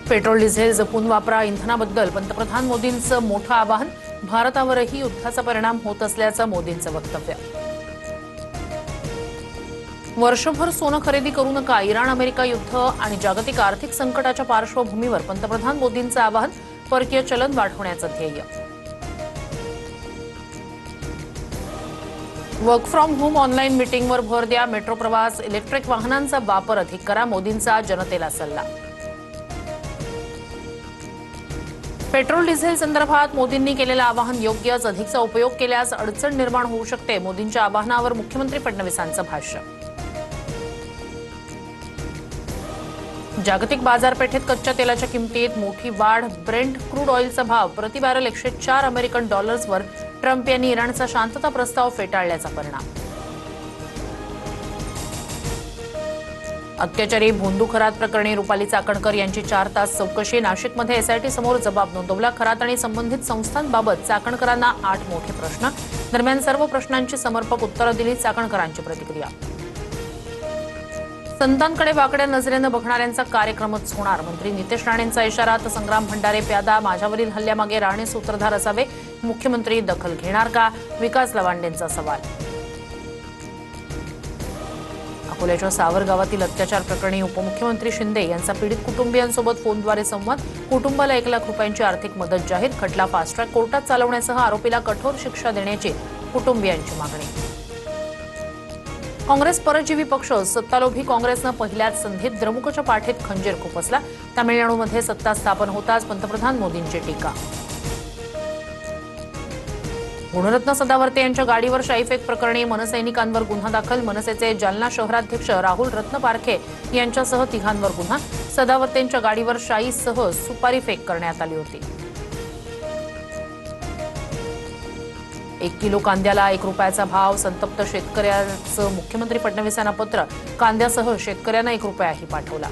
Petrol diesel जपून वापरा, इंधनाबद्दल पंतप्रधान मोदींचं मोठं आवाहन. भारतावरही युद्धाचा परिणाम होत असल्याचं मोदींचं वक्तव्य. वर्षभर सोनं खरेदी करू नका, इराण अमेरिका युद्ध आणि जागतिक आर्थिक संकटाच्या पार्श्वभूमीवर पंतप्रधान मोदींचं आवाहन. परकीय चलन वाढवण्याचं ध्येय. वर्क फ्रॉम होम ऑनलाईन मीटिंगवर भर द्या, मेट्रो प्रवास, इलेक्ट्रिक वाहनांचा वापर अधिक करा, मोदींचा जनतेला सल्ला. पेट्रोल डिझेल संदर्भात मोदींनी केलेलं आवाहन योग्यच, अधिकचा उपयोग केल्यास अडचण निर्माण होऊ शकते, मोदींच्या आवाहनावर मुख्यमंत्री फडणवीसांचं भाष्य. जागतिक बाजारपेठेत कच्च्या तेलाच्या किमतीत मोठी वाढ, ब्रेंट क्रूड ऑइलचा भाव प्रति बॅरल $104 वर. ट्रम्प यांनी इराणचा शांतता प्रस्ताव फेटाळल्याचा परिणाम. अत्याचारी भोंदू खरात प्रकरणी रुपाली चाकणकर यांची 4 तास चौकशी. नाशिकमध्ये एसआयटी समोर जबाब नोंदवला. खरात आणि संबंधित संस्थांबाबत चाकणकरांना 8 मोठे प्रश्न. दरम्यान सर्व प्रश्नांची समर्पक उत्तरं दिली. चाकणकरांची प्रतिक्रिया. संतांकडे वाकड्या नजरेनं बघणाऱ्यांचा कार्यक्रमच होणार, मंत्री नितेश राणेंचा इशारा. तर संग्राम भंडारे प्यादा, माझ्यावरील हल्ल्यामागे राणे सूत्रधार असावे, मुख्यमंत्री दखल घेणार का, विकास लवांडेंचा सवाल. अकोल्याच्या सावर गावातील अत्याचार प्रकरणी उपमुख्यमंत्री शिंदे यांचा पीडित कुटुंबियांसोबत फोनद्वारे संवाद. कुटुंबाला 1 लाख रुपयांची आर्थिक मदत जाहीर. खटला फास्ट ट्रॅक कोर्टात चालवण्यासह आरोपीला कठोर शिक्षा देण्याची कुटुंबियांची मागणी. काँग्रेस परजीवी पक्ष, सत्तालोभी काँग्रेसनं पहिल्याच संधीत द्रमुकच्या पाठीत खंजीर खुपसला. तामिळनाडूमध्ये सत्ता स्थापन होताच पंतप्रधान मोदींची टीका. गुणरत्न सदावर्ते यांच्या गाडीवर शाईफेक प्रकरणी मनसैनिकांवर गुन्हा दाखल. मनसेचे जालना शहराध्यक्ष राहुल रत्नपारखे यांच्यासह 3 गुन्हा. सदावर्तेंच्या गाडीवर शाईसह सुपारी फेक करण्यात आली होती. 1 किलो कांद्याला ₹1 भाव. संतप्त शेतकऱ्यांचं मुख्यमंत्री फडणवीसांना पत्र. कांद्यासह शेतकऱ्यांना ₹1ही पाठवला.